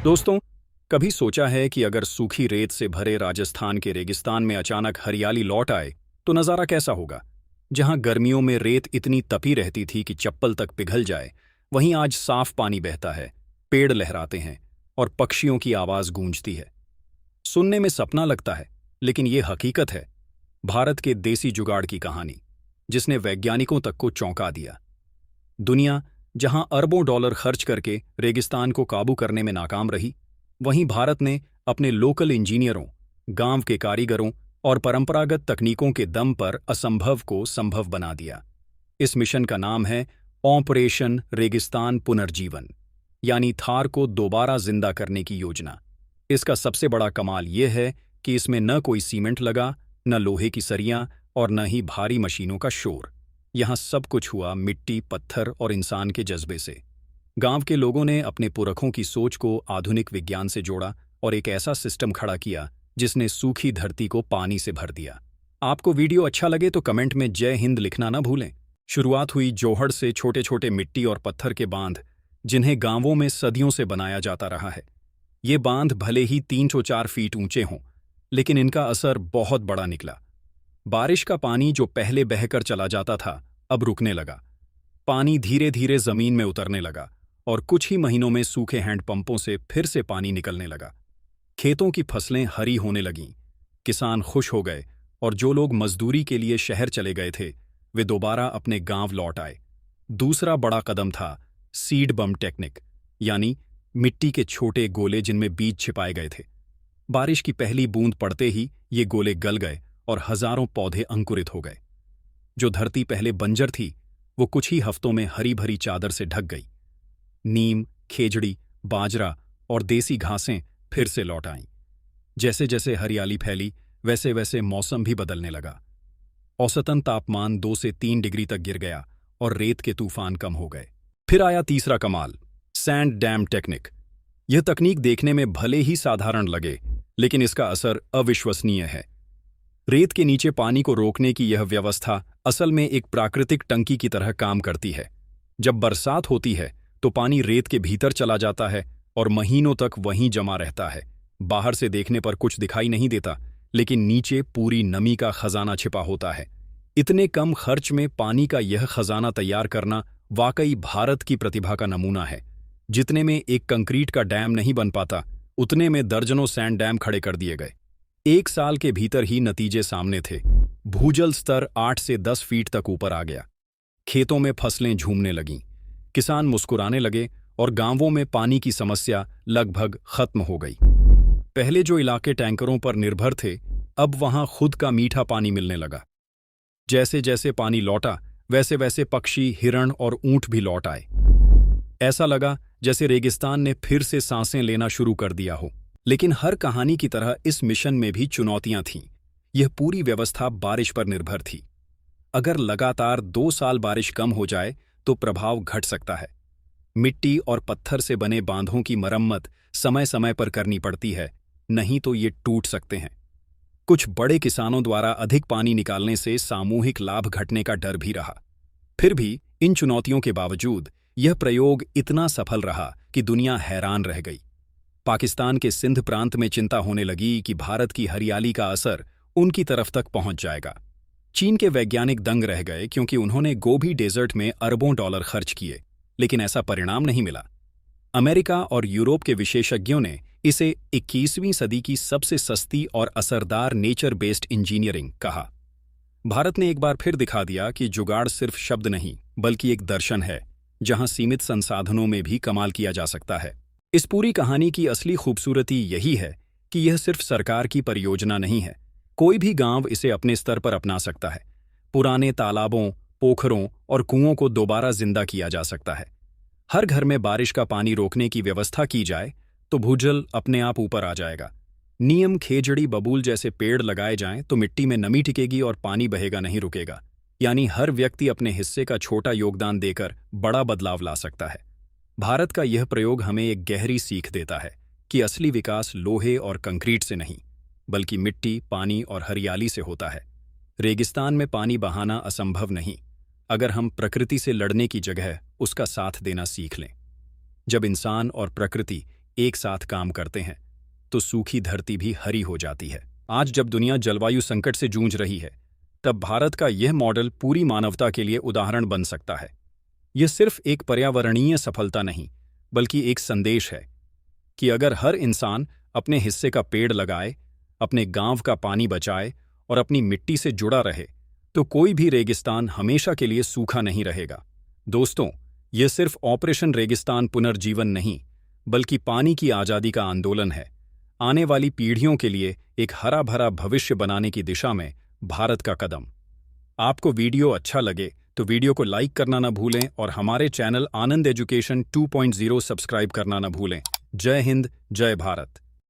दोस्तों, कभी सोचा है कि अगर सूखी रेत से भरे राजस्थान के रेगिस्तान में अचानक हरियाली लौट आए तो नज़ारा कैसा होगा। जहां गर्मियों में रेत इतनी तपी रहती थी कि चप्पल तक पिघल जाए, वहीं आज साफ पानी बहता है, पेड़ लहराते हैं और पक्षियों की आवाज गूंजती है। सुनने में सपना लगता है, लेकिन ये हकीकत है। भारत के देसी जुगाड़ की कहानी, जिसने वैज्ञानिकों तक को चौंका दिया। दुनिया जहां अरबों डॉलर खर्च करके रेगिस्तान को काबू करने में नाकाम रही, वहीं भारत ने अपने लोकल इंजीनियरों, गांव के कारीगरों और परंपरागत तकनीकों के दम पर असंभव को संभव बना दिया। इस मिशन का नाम है ऑपरेशन रेगिस्तान पुनर्जीवन, यानी थार को दोबारा जिंदा करने की योजना। इसका सबसे बड़ा कमाल यह है कि इसमें न कोई सीमेंट लगा, न लोहे की सरियां और न ही भारी मशीनों का शोर। यहां सब कुछ हुआ मिट्टी, पत्थर और इंसान के जज्बे से। गांव के लोगों ने अपने पुरखों की सोच को आधुनिक विज्ञान से जोड़ा और एक ऐसा सिस्टम खड़ा किया जिसने सूखी धरती को पानी से भर दिया। आपको वीडियो अच्छा लगे तो कमेंट में जय हिंद लिखना ना भूलें। शुरुआत हुई जोहड़ से, छोटे छोटे मिट्टी और पत्थर के बांध, जिन्हें गांवों में सदियों से बनाया जाता रहा है। ये बांध भले ही 304 फीट ऊंचे हों, लेकिन इनका असर बहुत बड़ा निकला। बारिश का पानी जो पहले बहकर चला जाता था, अब रुकने लगा। पानी धीरे धीरे जमीन में उतरने लगा और कुछ ही महीनों में सूखे हैंडपंपों से फिर से पानी निकलने लगा। खेतों की फसलें हरी होने लगीं, किसान खुश हो गए और जो लोग मजदूरी के लिए शहर चले गए थे, वे दोबारा अपने गांव लौट आए। दूसरा बड़ा कदम था सीड बम टेक्निक, यानी मिट्टी के छोटे गोले जिनमें बीज छिपाए गए थे। बारिश की पहली बूंद पड़ते ही ये गोले गल गए और हजारों पौधे अंकुरित हो गए। जो धरती पहले बंजर थी, वो कुछ ही हफ्तों में हरी भरी चादर से ढक गई। नीम, खेजड़ी, बाजरा और देसी घासें फिर से लौट आईं। जैसे जैसे हरियाली फैली, वैसे वैसे मौसम भी बदलने लगा। औसतन तापमान 2 से 3 डिग्री तक गिर गया और रेत के तूफान कम हो गए। फिर आया तीसरा कमाल, सैंड डैम टेक्निक। यह तकनीक देखने में भले ही साधारण लगे, लेकिन इसका असर अविश्वसनीय है। रेत के नीचे पानी को रोकने की यह व्यवस्था असल में एक प्राकृतिक टंकी की तरह काम करती है। जब बरसात होती है तो पानी रेत के भीतर चला जाता है और महीनों तक वहीं जमा रहता है। बाहर से देखने पर कुछ दिखाई नहीं देता, लेकिन नीचे पूरी नमी का खजाना छिपा होता है। इतने कम खर्च में पानी का यह खजाना तैयार करना वाकई भारत की प्रतिभा का नमूना है। जितने में एक कंक्रीट का डैम नहीं बन पाता, उतने में दर्जनों सैंड डैम खड़े कर दिए गए। 1 साल के भीतर ही नतीजे सामने थे। भूजल स्तर 8 से 10 फीट तक ऊपर आ गया। खेतों में फसलें झूमने लगीं, किसान मुस्कुराने लगे और गांवों में पानी की समस्या लगभग खत्म हो गई। पहले जो इलाके टैंकरों पर निर्भर थे, अब वहां खुद का मीठा पानी मिलने लगा। जैसे जैसे पानी लौटा, वैसे वैसे पक्षी, हिरण और ऊंट भी लौट आए। ऐसा लगा जैसे रेगिस्तान ने फिर से सांसें लेना शुरू कर दिया हो। लेकिन हर कहानी की तरह इस मिशन में भी चुनौतियां थीं। यह पूरी व्यवस्था बारिश पर निर्भर थी। अगर लगातार 2 साल बारिश कम हो जाए तो प्रभाव घट सकता है। मिट्टी और पत्थर से बने बांधों की मरम्मत समय समय पर करनी पड़ती है, नहीं तो ये टूट सकते हैं। कुछ बड़े किसानों द्वारा अधिक पानी निकालने से सामूहिक लाभ घटने का डर भी रहा। फिर भी इन चुनौतियों के बावजूद यह प्रयोग इतना सफल रहा कि दुनिया हैरान रह गई। पाकिस्तान के सिंध प्रांत में चिंता होने लगी कि भारत की हरियाली का असर उनकी तरफ तक पहुंच जाएगा। चीन के वैज्ञानिक दंग रह गए, क्योंकि उन्होंने गोबी डेजर्ट में अरबों डॉलर खर्च किए, लेकिन ऐसा परिणाम नहीं मिला। अमेरिका और यूरोप के विशेषज्ञों ने इसे 21वीं सदी की सबसे सस्ती और असरदार नेचर बेस्ड इंजीनियरिंग कहा। भारत ने एक बार फिर दिखा दिया कि जुगाड़ सिर्फ शब्द नहीं, बल्कि एक दर्शन है, जहां सीमित संसाधनों में भी कमाल किया जा सकता है। इस पूरी कहानी की असली खूबसूरती यही है कि यह सिर्फ सरकार की परियोजना नहीं है। कोई भी गांव इसे अपने स्तर पर अपना सकता है। पुराने तालाबों, पोखरों और कुओं को दोबारा जिंदा किया जा सकता है। हर घर में बारिश का पानी रोकने की व्यवस्था की जाए तो भूजल अपने आप ऊपर आ जाएगा। नीम, खेजड़ी, बबूल जैसे पेड़ लगाए जाएं तो मिट्टी में नमी टिकेगी और पानी बहेगा नहीं रुकेगा। यानी हर व्यक्ति अपने हिस्से का छोटा योगदान देकर बड़ा बदलाव ला सकता है। भारत का यह प्रयोग हमें एक गहरी सीख देता है कि असली विकास लोहे और कंक्रीट से नहीं, बल्कि मिट्टी, पानी और हरियाली से होता है। रेगिस्तान में पानी बहाना असंभव नहीं, अगर हम प्रकृति से लड़ने की जगह उसका साथ देना सीख लें। जब इंसान और प्रकृति एक साथ काम करते हैं तो सूखी धरती भी हरी हो जाती है। आज जब दुनिया जलवायु संकट से जूझ रही है, तब भारत का यह मॉडल पूरी मानवता के लिए उदाहरण बन सकता है। यह सिर्फ एक पर्यावरणीय सफलता नहीं, बल्कि एक संदेश है कि अगर हर इंसान अपने हिस्से का पेड़ लगाए, अपने गांव का पानी बचाए और अपनी मिट्टी से जुड़ा रहे, तो कोई भी रेगिस्तान हमेशा के लिए सूखा नहीं रहेगा। दोस्तों, यह सिर्फ ऑपरेशन रेगिस्तान पुनर्जीवन नहीं, बल्कि पानी की आज़ादी का आंदोलन है। आने वाली पीढ़ियों के लिए एक हरा भरा भविष्य बनाने की दिशा में भारत का कदम। आपको वीडियो अच्छा लगे तो वीडियो को लाइक करना न भूलें और हमारे चैनल आनंद एजुकेशन 2.0 सब्सक्राइब करना न भूलें। जय हिंद, जय भारत।